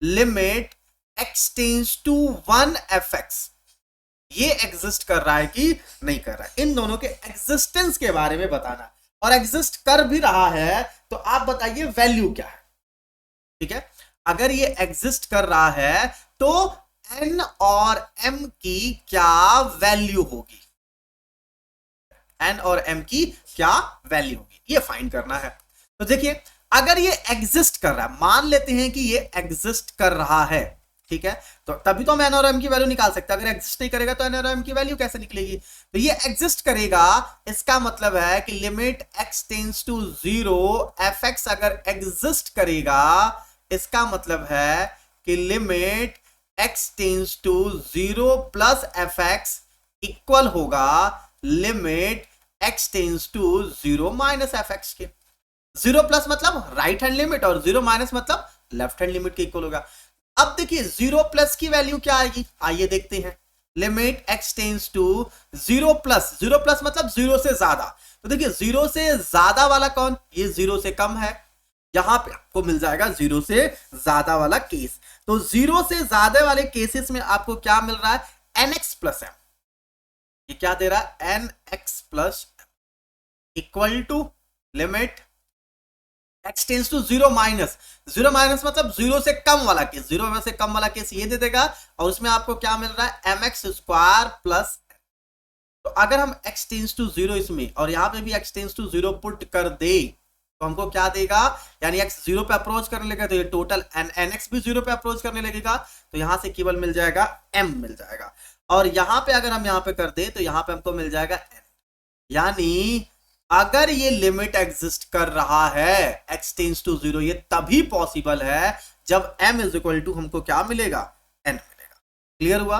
limit x tends to 1 f(x) ये एग्जिस्ट कर रहा है कि नहीं कर रहा है। इन दोनों के एग्जिस्टेंस के बारे में बताना, और एग्जिस्ट कर भी रहा है तो आप बताइए वैल्यू क्या है, ठीक है। अगर ये एग्जिस्ट कर रहा है तो n और m की क्या वैल्यू होगी, n और m की क्या वैल्यू होगी, ये फाइंड करना है। तो देखिए अगर ये एग्जिस्ट कर रहा है, मान लेते हैं कि ये एग्जिस्ट कर रहा है, ठीक है, तो तभी तो हम n और m की वैल्यू निकाल सकते हैं। अगर एग्जिस्ट नहीं करेगा तो n और m की वैल्यू कैसे निकलेगी। तो ये एग्जिस्ट करेगा, इसका मतलब है कि limit x tends to 0 f(x) अगर एग्जिस्ट करेगा, इसका मतलब है कि limit x tends to 0 plus f(x) equal होगा limit x tends to 0 minus f(x) के। 0 प्लस मतलब राइट हैंड लिमिट और 0 माइनस मतलब लेफ्ट हैंड लिमिट के इक्वल होगा। अब देखिए 0 प्लस की वैल्यू क्या आएगी, आइए देखते हैं। Limit x tends to 0 plus, 0 plus मतलब 0 से ज्यादा। तो देखिए 0 से ज्यादा वाला कौन, ये 0 से कम है, यहां पे आपको मिल जाएगा 0 से ज्यादा वाला केस। तो 0 से ज्यादा वाले केसेस में आपको क्या मिल रहा है, nx प्लस m। ये क्या दे रहा है, nx plus equal to limit x tends to 0 minus, 0 minus मतलब 0 से कम वाला केस, 0 से कम वाला केस ये दे देगा, और उसमें आपको क्या मिल रहा है, mx स्क्वायर प्लस। तो अगर हम x टेंड्स टू 0 इसमें और यहां पे भी x टेंड्स टू 0 पुट कर दे तो हमको क्या देगा, यानी x 0 पे अप्रोच करने लगेगा तो ये टोटल nx भी 0 पे अप्रोच करने लगेगा, तो यहां से केवल मिल जाएगा m मिल जाएगा। और यहां पे अगर हम यहां पे कर दे तो यहां पे हमको मिल जाएगा n। यानी अगर ये लिमिट एग्जिस्ट कर रहा है x टेंड्स टू 0, ये तभी पॉसिबल है जब m इज इक्वल टू हमको क्या मिलेगा, n मिलेगा। क्लियर हुआ।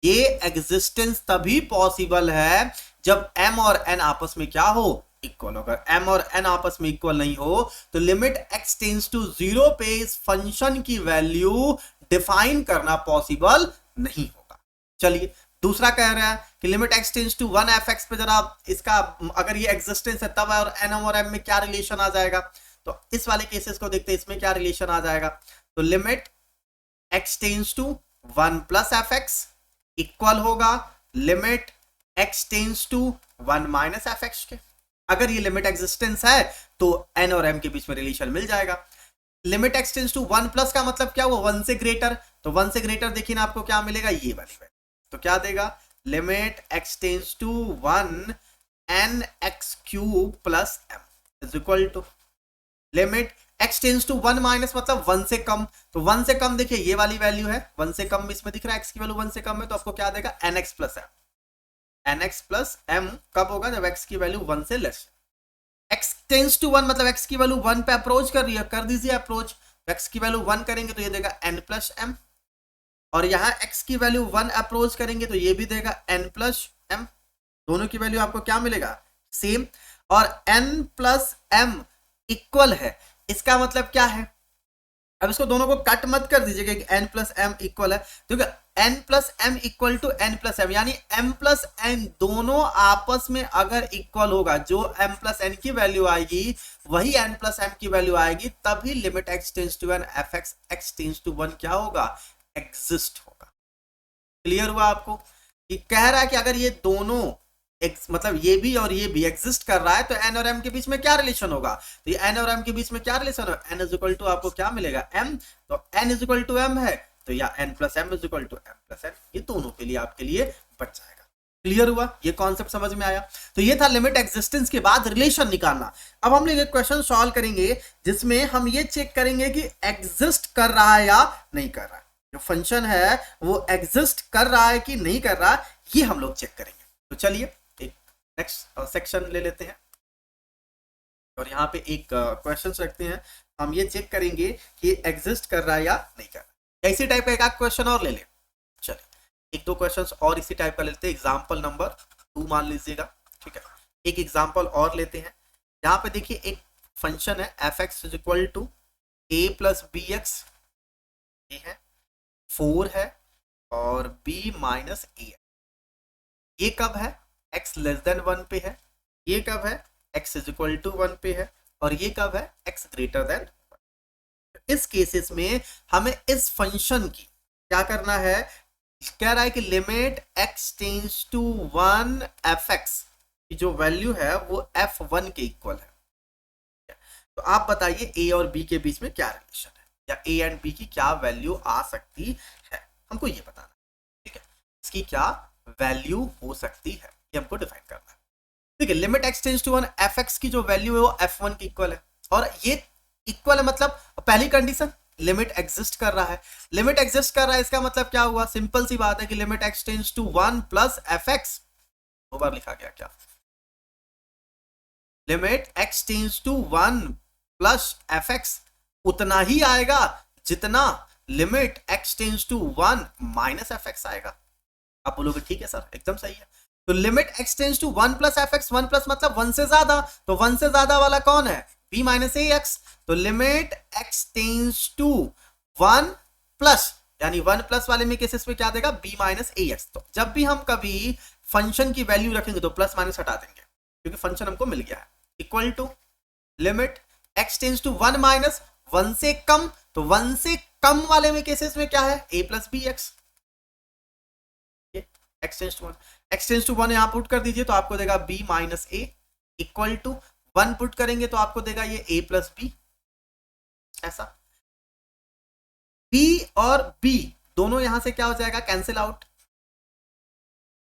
ये एग्जिस्टेंस तभी पॉसिबल है जब m और n आपस में क्या हो, इक्वल। अगर m और n आपस में इक्वल नहीं हो तो लिमिट x टेंड्स टू 0 पे इस फंक्शन की वैल्यू डिफाइन करना पॉसिबल नहीं होगा। चलिए दूसरा कह रहा है कि limit x tends to 1 f(x) पे जरा इसका अगर ये एग्जिस्टेंस है तब और n और m में क्या रिलेशन आ जाएगा, तो इस वाले केसेस को देखते हैं, इसमें क्या रिलेशन आ जाएगा। तो limit x tends to 1 plus f(x) equal होगा limit x tends to 1 minus f(x) के। अगर ये लिमिट एग्जिस्टेंस है तो n और m के बीच में रिलेशन मिल जाएगा। Limit x tends to 1 plus का मतलब क्या हुआ, 1 से ग्रेटर, तो 1 से ग्रेटर देखिए ना आपको क्या मिलेगा, ये वाली। तो क्या देगा, limit x tends to 1 nx cube plus m is equal to limit x tends to 1 minus मतलब 1 से कम, तो 1 से कम देखिए ये वाली वैल्यू है, 1 से कम इसमें दिख रहा है x की वैल्यू 1 से कम है, तो आपको क्या देगा, nx plus m। nx plus m कब होगा, जब x की वैल्यू 1 से लेस। टेंस टू 1 मतलब x की वैल्यू 1 पे अप्रोच कर रही है, कर दीजिए अप्रोच। x की वैल्यू 1 करेंगे तो ये देगा n प्लस m, और यहां x की वैल्यू 1 अप्रोच करेंगे तो ये भी देगा n प्लस m। दोनों की वैल्यू आपको क्या मिलेगा, सेम। और n प्लस m इक्वल है, इसका मतलब क्या है, अब इसको दोनों को कट मत कर दीजिएगा कि n प्लस m इक्वल है, क्योंकि n plus m equal to n plus m, यानी m प्लस n दोनों आपस में अगर इक्वल होगा, जो m प्लस n की वैल्यू आएगी वही n प्लस m की वैल्यू आएगी, तभी limit x tends to 1 fx x tends to 1 क्या होगा, एग्जिस्ट होगा। क्लियर हुआ आपको, कि कह रहा है कि अगर ये दोनों मतलब ये भी और ये भी एग्जिस्ट कर रहा है तो n और m के बीच में क्या रिलेशन होगा, तो ये n और m के बीच में क्या रिलेशन होगा, n इज इक्वल टू आपको क्या मिलेगा m, तो n is equal to m है तो या n plus m is equal to m plus n, ये दोनों के लिए आपके लिए बच जाएगा। क्लियर हुआ, ये कॉन्सेप्ट समझ में आया। तो ये था लिमिट एग्जिस्टेंस के बाद रिलेशन निकालना। अब हम लोग एक क्वेश्चन सॉल्व करेंगे जिसमें हम ये चेक करेंगे कि एग्जिस्ट कर रहा है या नहीं कर रहा है, जो फंक्शन है वो एग्जिस्ट कर रहा है कि नहीं कर रहा, ये हम लोग चेक करेंगे। तो चलिए नेक्स्ट सेक्शन ले लेते हैं और यहाँ पे एक क्वेश्चन रखते हैं, हम ये चेक करेंगे कि एग्जिस्ट कर रहा है या नहीं कर रहा। इसी टाइप का एक क्वेश्चन और ले लें, चलिए एक दो क्वेश्चंस और इसी टाइप का लेते हैं। एग्जांपल नंबर 2 मान लीजिएगा, ठीक है। एक एग्जांपल और लेते हैं, यहाँ पे देखिए एक फंक्शन है f x is equal to a plus b x, ये है 4 है और b माइनस ए, ये कब है, x लेस देन 1 पे है, ये कब है x इज इक्वल टू 1 पे है, और ये कब है x ग्रेटर देन 1। इस केसेस में हमें इस फंक्शन की क्या करना है, कह रहा है कि limit x tends to 1 fx की जो वैल्यू है वो f1 के इक्वल है। तो आप बताइए a और b के बीच में क्या रिलेशन है, या a एंड b की क्या वैल्यू आ सकती है, हमको ये बताना, ठीक है। इसकी क्या वैल्यू हो सकती है ये हमको डिफाइन करना है, ठीक है। Limit x tends to 1 fx की जो वैल्यू है वो f1 की इक्वल है, और ये इक्वल है मतलब पहली कंडीशन लिमिट एग्जिस्ट कर रहा है। लिमिट एग्जिस्ट कर रहा है इसका मतलब क्या हुआ, सिंपल सी बात है कि limit x tends to 1 plus fx, दो बार लिखा गया क्या, limit x tends to 1 plus fx उतना ही आएगा जितना limit x tends to 1 minus fx आएगा। आप बोलोगे ठीक है सर एकदम सही है। तो limit x tends to 1 plus fx, 1 plus मतलब 1 से ज्यादा, तो 1 से ज्यादा वाला कौन है, b माइनस ax। तो limit x tends to 1 plus, यानी 1 प्लस वाले में केसेस में क्या देगा b माइनस ax। तो जब भी हम कभी फंक्शन की वैल्यू रखेंगे तो प्लस माइनस हटा देंगे क्योंकि फंक्शन हमको मिल गया है, equal to limit x tends to 1 minus 1 से कम, तो 1 से कम वाले में केसेस में क्या है a plus b x, x tends to 1 यहां पुट कर दीजिए तो आपको देगा b minus a, equal to 1 put करेंगे तो आपको देगा ये a प्लस बी, ऐसा। b और b दोनों यहां से क्या हो जाएगा, cancel out,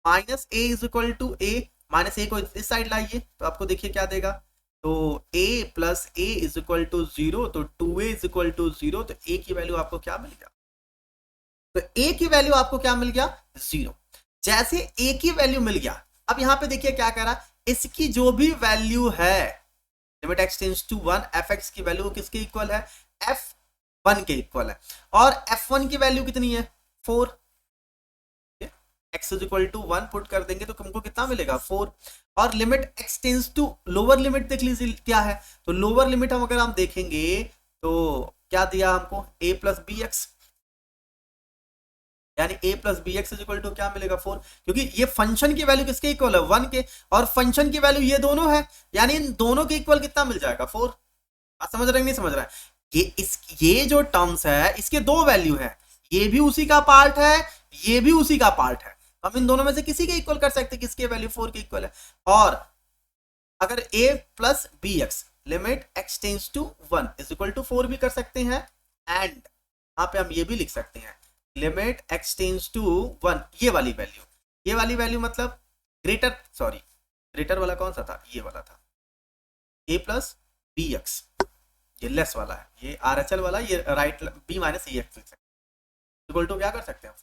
minus A is equal to A, minus A को इस साइड लाइए तो आपको देखिए क्या देगा, तो a plus a is equal to 0, तो 2a इज इक्वल टू 0, तो a की वैल्यू आपको क्या मिल गया, तो a की वैल्यू आपको क्या मिल गया 0। जैसे a की वैल्यू मिल गया, अब यहां पे देखिए क्या करा, इसकी जो भी वैल्यू है limit x tends to 1 fx की वैल्यू किसके इक्वल है, f1 के इक्वल है, और f1 की वैल्यू कितनी है 4, x is equal to 1 put कर देंगे तो तुमको कितना मिलेगा 4। और limit x tends to lower limit देख लीजिए क्या है, तो लोअर लिमिट हम अगर हम देखेंगे तो क्या दिया हमको a प्लस बी एक्स, यानी a plus b x is equal to क्या मिलेगा 4, क्योंकि ये फंक्शन की वैल्यू किसके इक्वल है 1 के, और फंक्शन की वैल्यू ये दोनों है, यानी इन दोनों के इक्वल कितना मिल जाएगा 4। बात समझ रहे हैं नहीं समझ रहा है, ये जो टर्म्स है इसके दो वैल्यू है, ये भी उसी का पार्ट है, ये भी उसी का पार्ट है, हम इन दोनों में से किसी के इक्वल कर सकते हैं, किसके वैल्यू 4 के इक्वल है। और अगर a plus b x limit x tends to 1 is equal to 4 भी कर सकते हैं, एंड यहाँ पे हम ये भी लिख सकते हैं लिमिट x टेंस टू 1, ये वाली वैल्यू मतलब ग्रेटर, सॉरी ग्रेटर वाला कौन सा था, ये वाला था a प्लस बी एक्स, ये लेस वाला है, ये RHL वाला, ये राइट b माइनस ए एक्स लिख सकते हैं, इक्वल टू क्या कर सकते हैं,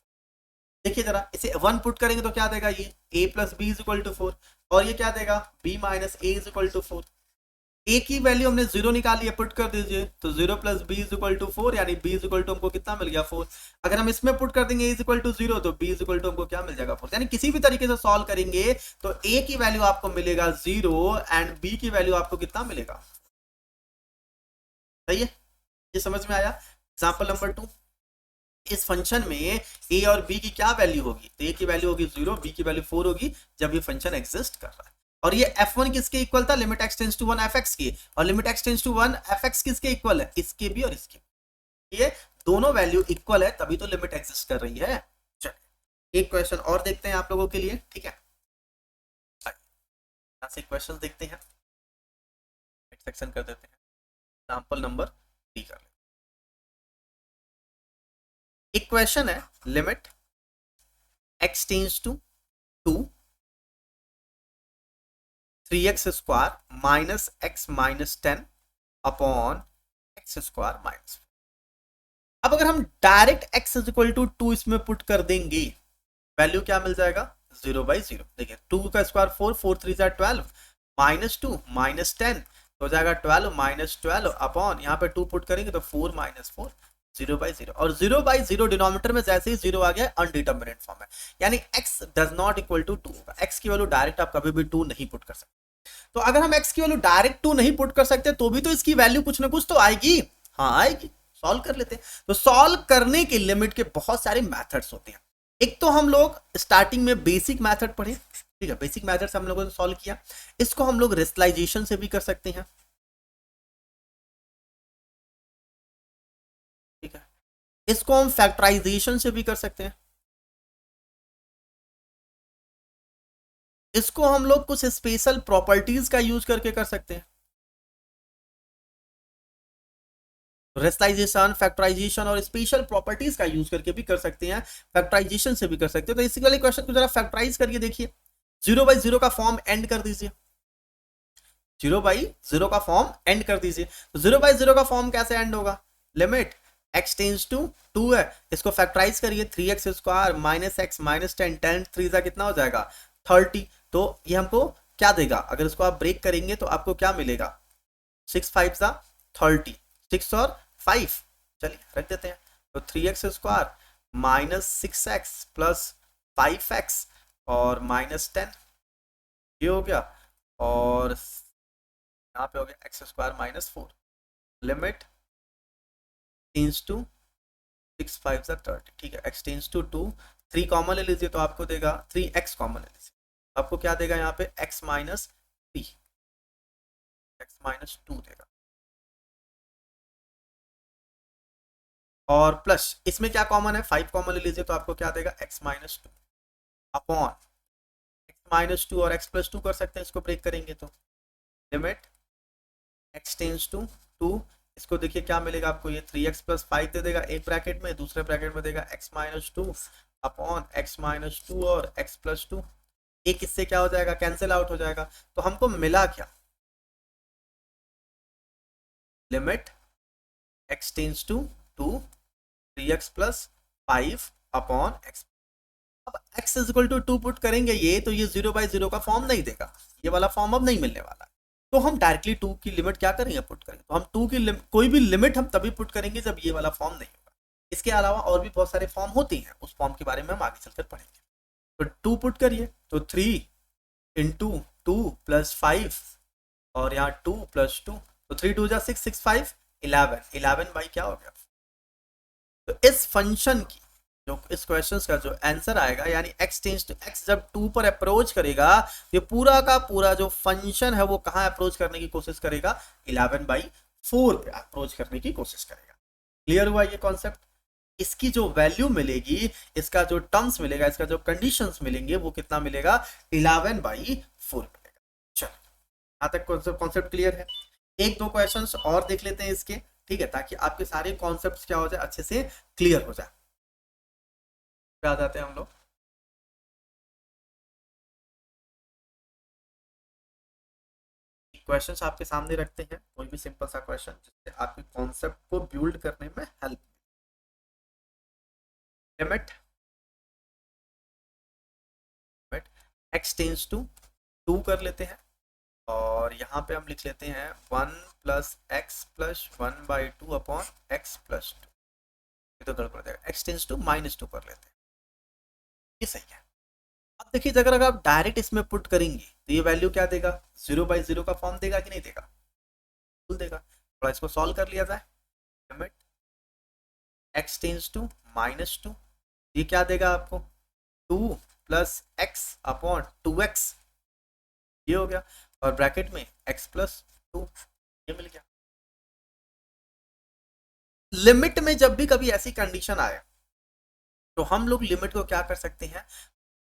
देखिए जरा इसे 1 पुट करेंगे तो क्या देगा ये a plus b is equal to 4, और ये क्या देगा b minus A is equal to 4। A की वैल्यू हमने 0 निकाली है, पुट कर दीजिए, तो 0 plus b is equal to 4, यानी बी इज इक्वल टू हमको कितना मिल गया 4। अगर हम इसमें पुट कर देंगे इज इक्वल टू 0, तो बी इज इक्वल टू हमको क्या मिल जाएगा 4। यानी किसी भी तरीके से सॉल्व करेंगे तो ए की वैल्यू आपको मिलेगा 0 एंड बी की वैल्यू आपको कितना मिलेगा। सही है, ये समझ में आया। एग्जाम्पल नंबर 2, इस फंक्शन में ए और बी की क्या वैल्यू होगी, तो ए की वैल्यू होगी 0, बी की वैल्यू 4 होगी जब ये फंक्शन एग्जिस्ट कर रहा है। और ये f1 किसके इक्वल था, limit x tends to 1 fx की, और limit x tends to 1 fx किसके इक्वल है, इसके भी और इसके भी। ये दोनों वैल्यू इक्वल है तभी तो लिमिट एग्जिस्ट कर रही है। चलिए एक क्वेश्चन और देखते हैं आप लोगों के लिए, ठीक है। यहां से क्वेश्चन देखते हैं, सेक्शन कर देते हैं, एग्जांपल नंबर 3 कर लेते हैं। एक क्वेश्चन है, limit x tends to 2 3x square minus x minus 10 upon x square minus. अब अगर हम direct x is equal to 2 इसमें पुट कर देंगे, वैल्यू क्या मिल जाएगा 0/0। देखिए 2 का स्क्वायर 4, 4 3 12, माइनस 2 माइनस 10 हो जाएगा 12 माइनस 12 अपॉन, यहाँ पे 2 पुट करेंगे तो 4 माइनस 4, 0/0। और 0/0 डिनोमिनेटर में जैसे ही 0 आ गया अनडिटर्मिनेट फॉर्म है, यानी x does not equal to 2 होगा। x की वैल्यू डायरेक्ट आप कभी भी 2 नहीं पुट कर सकते। तो अगर हम x की वैल्यू डायरेक्ट 2 नहीं पुट कर सकते तो भी तो इसकी वैल्यू कुछ ना कुछ तो आएगी। हाँ आएगी, सॉल्व कर लेते हैं। तो सॉल्व करने के लिमिट के बहुत सारे मेथड्स होते हैं। एक तो हम लोग स्टार्टिंग में बेसिक मेथड पढ़े, ठीक है, बेसिक मेथड से हम लोगों ने सॉल्व किया। इसको हम लोग रेशनलाइजेशन से भी कर सकते हैं, ठीक है। इसको हम फैक्टराइजेशन से भी कर सकते हैं। इसको हम लोग कुछ स्पेशल प्रॉपर्टीज का यूज करके कर सकते हैं। रेशनलाइजेशन, फैक्टराइजेशन और स्पेशल प्रॉपर्टीज का यूज करके भी कर सकते हैं, फैक्टराइजेशन से भी कर सकते हैं। तो इसी वाले क्वेश्चन को जरा फैक्टराइज करके देखिए। 0/0 का फॉर्म एंड कर दीजिए, 0/0 का फॉर्म एंड कर दीजिए। तो 0/0 का फॉर्म कैसे एंड होगा, लिमिट x टेंड्स टू 2 है, इसको फैक्टराइज करिए, 3x square minus x minus 10, 10 3 जा कितना हो जाएगा 30। तो ये हमको क्या देगा, अगर इसको आप ब्रेक करेंगे तो आपको क्या मिलेगा, 6 5 जा 30, 6 और 5, चलिए रख देते हैं। तो 3x square minus 6x plus 5x और माइनस 10, ये हो गया। और यहाँ पे हो गया x square minus 4, limit tends to 6 5 जा 30, ठीक है। एक्स टेंड्स टू 2, 3 कॉमन ले लीजिए तो आपको देगा 3x कॉमन ले लीजिए, आपको क्या देगा यहाँ पे x माइनस 3, x माइनस 2 देगा। और प्लस इसमें क्या कॉमन है, 5 कॉमन ले लीजिए तो आपको क्या देगा x minus 2 upon x minus 2 और x प्लस 2 कर सकते हैं, इसको ब्रेक करेंगे तो लिमिट x टेंड्स टू 2, इसको देखिए क्या मिलेगा आपको, ये 3x प्लस 5 दे देगा एक ब्रैकेट में, दूसरे ब्रैकेट में देगा x minus 2 upon x minus 2 और x प्लस 2। एक इससे क्या हो जाएगा, कैंसिल आउट हो जाएगा। तो हमको मिला क्या, limit x tends to 2 3x plus 5 upon x। अब x is equal to 2 put करेंगे ये, तो ये 0/0 का फॉर्म नहीं देगा, ये वाला फॉर्म अब नहीं मिलने वाला। तो हम डायरेक्टली 2 की लिमिट क्या करेंगे, पुट करेंगे। तो हम 2 की कोई भी लिमिट हम तभी पुट करेंगे जब ये वाला फॉर्म नहीं होगा। इसके अलावा और भी बहुत सारे फॉर्म होते हैं, उस फॉर्म के बारे में हम आगे चलकर पढ़ेंगे। तो 2 पुट करिए, तो 3 इंटू 2 प्लस 5 और यहाँ 2 प्लस 2, तो 3 2 जा 6, 6 5 11, 11 बाई क्या हो गया। तो इस फंक्शन की जो इस क्वेश्चन का जो आंसर आएगा, यानी x टेंड्स टू x जब 2 पर अप्रोच करेगा, ये पूरा का पूरा जो फंक्शन है वो कहाँ अप्रोच करने की कोशिश करेगा, 11/4 पे अप्रोच करने की कोशिश करेगा। क्लियर हुआ ये कॉन्सेप्ट। इसकी जो वैल्यू मिलेगी, इसका जो टर्म्स मिलेगा, इसका जो कंडीशंस मिलेंगे वो कितना मिलेगा, 11/4 मिलेगा। चलो यहाँ तक कॉन्सेप्ट क्लियर है। एक दो क्वेश्चंस और देख लेते हैं इसके, ठीक है, ताकि आपके सारे कॉन्सेप्ट्स क्या हो जाए, अच्छे से क्लियर हो जाए। आ जाते हैं हम लोग, क्वेश्चंस आपके सामने रखते हैं, कोई भी सिंपल सा क्वेश्चन जिससे आपके कॉन्सेप्ट को बिल्ड करने में help. Limit x tends to 2 कर लेते हैं, और यहाँ पे हम लिख लेते हैं 1 plus x plus 1/2 upon x plus 2। ये तो गड़बड़ जाएगा, x टेंस टू -2 कर लेते हैं, ये सही है। अब देखिए अगर आप डायरेक्ट इसमें पुट करेंगे तो ये वैल्यू क्या देगा, 0/0 का फॉर्म देगा कि नहीं देगा, बिल्कुल देगा। थोड़ा इसको सॉल्व कर लिया जाए, लिमिट x टेंस टू -2, ये क्या देगा आपको 2 प्लस एक्स अपॉन 2x, ये हो गया, और ब्रैकेट में x प्लस 2, ये मिल गया। लिमिट में जब भी कभी ऐसी कंडीशन आए तो हम लोग लिमिट को क्या कर सकते हैं,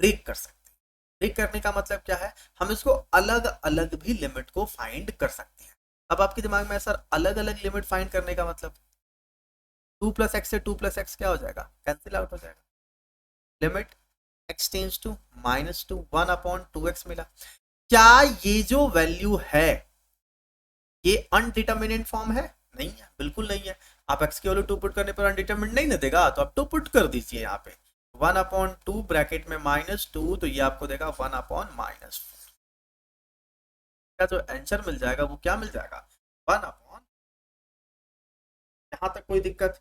ब्रेक कर सकते हैं। ब्रेक करने का मतलब क्या है, हम इसको अलग अलग भी लिमिट को फाइंड कर सकते हैं। अब आपके दिमाग में सर अलग अलग लिमिट फाइंड करने का मतलब 2 प्लस एक्स से 2 प्लस एक्स क्या हो जाएगा, कैंसिल आउट हो जाएगा। Limit x tends to -2 1/2x मिला। क्या ये जो वैल्यू है ये अनडिटर्मिनेट फॉर्म है, नहीं है, बिल्कुल नहीं है। आप x की वैल्यू 2 पुट करने पर अनडिटर्मिनेट नहीं ना देगा, तो आप 2 पुट कर दीजिए यहाँ पे 1/2 ब्रैकेट में -2, तो ये आपको देगा 1/-4। क्या जो आंसर मिल जाएगा वो क्या मिल जाएगा, 1/। यहाँ तक कोई दिक्कत।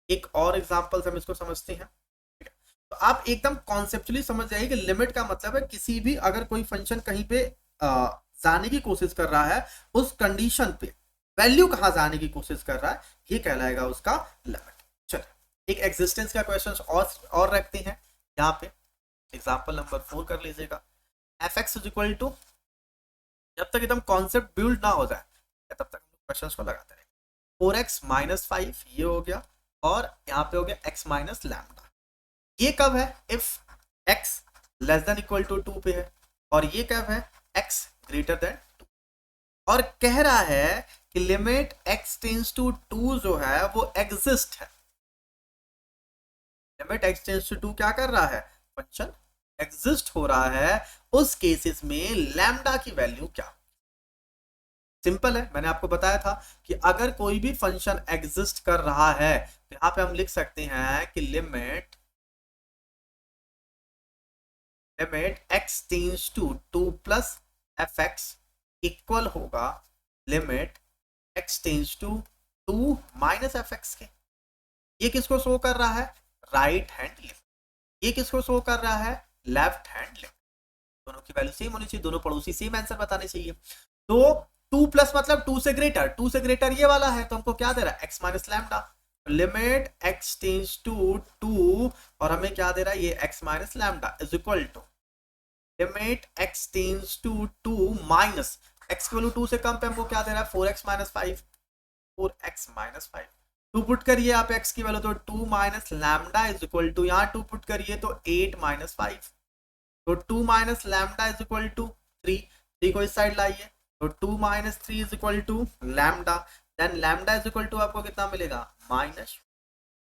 एक और एग्जांपल से हम इसको समझते हैं, ठीक है। तो आप एकदम कॉन्सेप्चुअली समझ जाइए कि लिमिट का मतलब है किसी भी अगर कोई फंक्शन कहीं पे जाने की कोशिश कर रहा है, उस कंडीशन पे वैल्यू कहाँ जाने की कोशिश कर रहा है, ये कहलाएगा उसका लिमिट। चलिए एक एग्जिस्टेंस का क्वेश्चन और रखते हैं यहाँ पे, एग्जांपल नंबर 4 कर लीजिएगा। fx इज इक्वल टू, जब तक एकदम कॉन्सेप्ट बिल्ड ना हो जाए तब तक हम क्वेश्चंस को लगाते रहेंगे। 4x - 5 ये हो गया, और यहाँ पे हो गया x माइनस लैम्डा। ये कब है, if x less than equal to 2 पे है, और ये कब है, x ग्रेटर देन 2। और कह रहा है कि लिमिट x टेंस टू 2 जो है वो एग्जिस्ट है। लिमिट x टेंस टू 2 क्या कर रहा है, फंक्शन एग्जिस्ट हो रहा है। उस केसेस में लैम्डा की वैल्यू क्या, सिंपल है, मैंने आपको बताया था कि अगर कोई भी फंक्शन एग्जिस्ट कर रहा है तो यहां पे हम लिख सकते हैं कि limit x tends to 2 plus fx equal होगा limit x tends to 2 minus fx के। ये किसको शो कर रहा है, राइट हैंड लिमिट। ये किसको शो कर रहा है, लेफ्ट हैंड लिमिट। दोनों की वैल्यू सेम होनी चाहिए, दोनों पड़ोसी सेम आंसर बताने चाहिए। तो 2 प्लस मतलब 2 से ग्रेटर, 2 से ग्रेटर ये वाला है, तो हमको क्या दे रहा है, x minus lambda. Limit x tends to 2 और हमें क्या दे रहा है, ये x minus lambda is equal to limit x tends to 2 minus x की वैल्यू 2 से कम पे हमको क्या दे रहा है, 4x minus 5, 4x minus 5। 2 put करिए आप x की वैल्यू, तो 2 minus lambda is equal to, यहाँ 2 पुट करिए तो 8 माइनस 5, तो 2 minus lambda is equal to 3। 3 को इस साइड लाइए, तो 2 minus 3 is equal to lambda, then lambda is equal to आपको कितना मिलेगा, माइनस।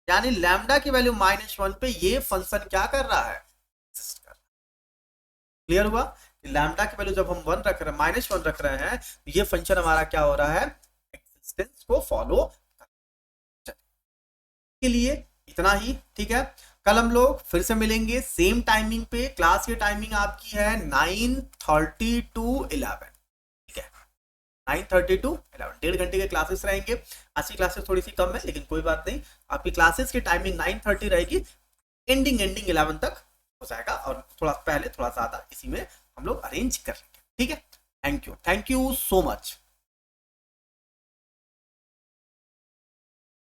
यानी लैम्डा की वैल्यू -1 पे ये फंक्शन क्या कर रहा है, क्लियर हुआ। लैम्डा की वैल्यू जब हम 1 रख रहे हैं, -1 रख रहे हैं, तो ये फंक्शन हमारा क्या हो रहा है, एक्सिस्टेंस को फॉलो के लिए। इतना ही, ठीक है। कल हम लोग फिर से मिलेंगे सेम टाइमिंग पे। क्लास की टाइमिंग आपकी है 9:30 to 11, ठीक है, 9:30 to 11, 1.5 घंटे के क्लासेस रहेंगे। आज की क्लासेस थोड़ी सी कम है, लेकिन कोई बात नहीं, आपकी क्लासेस की टाइमिंग 9:30 रहेगी, एंडिंग 11 तक हो जाएगा, और थोड़ा पहले थोड़ा ज्यादा इसी में हम लोग अरेंज कर लेंगे, ठीक है। Thank you so much.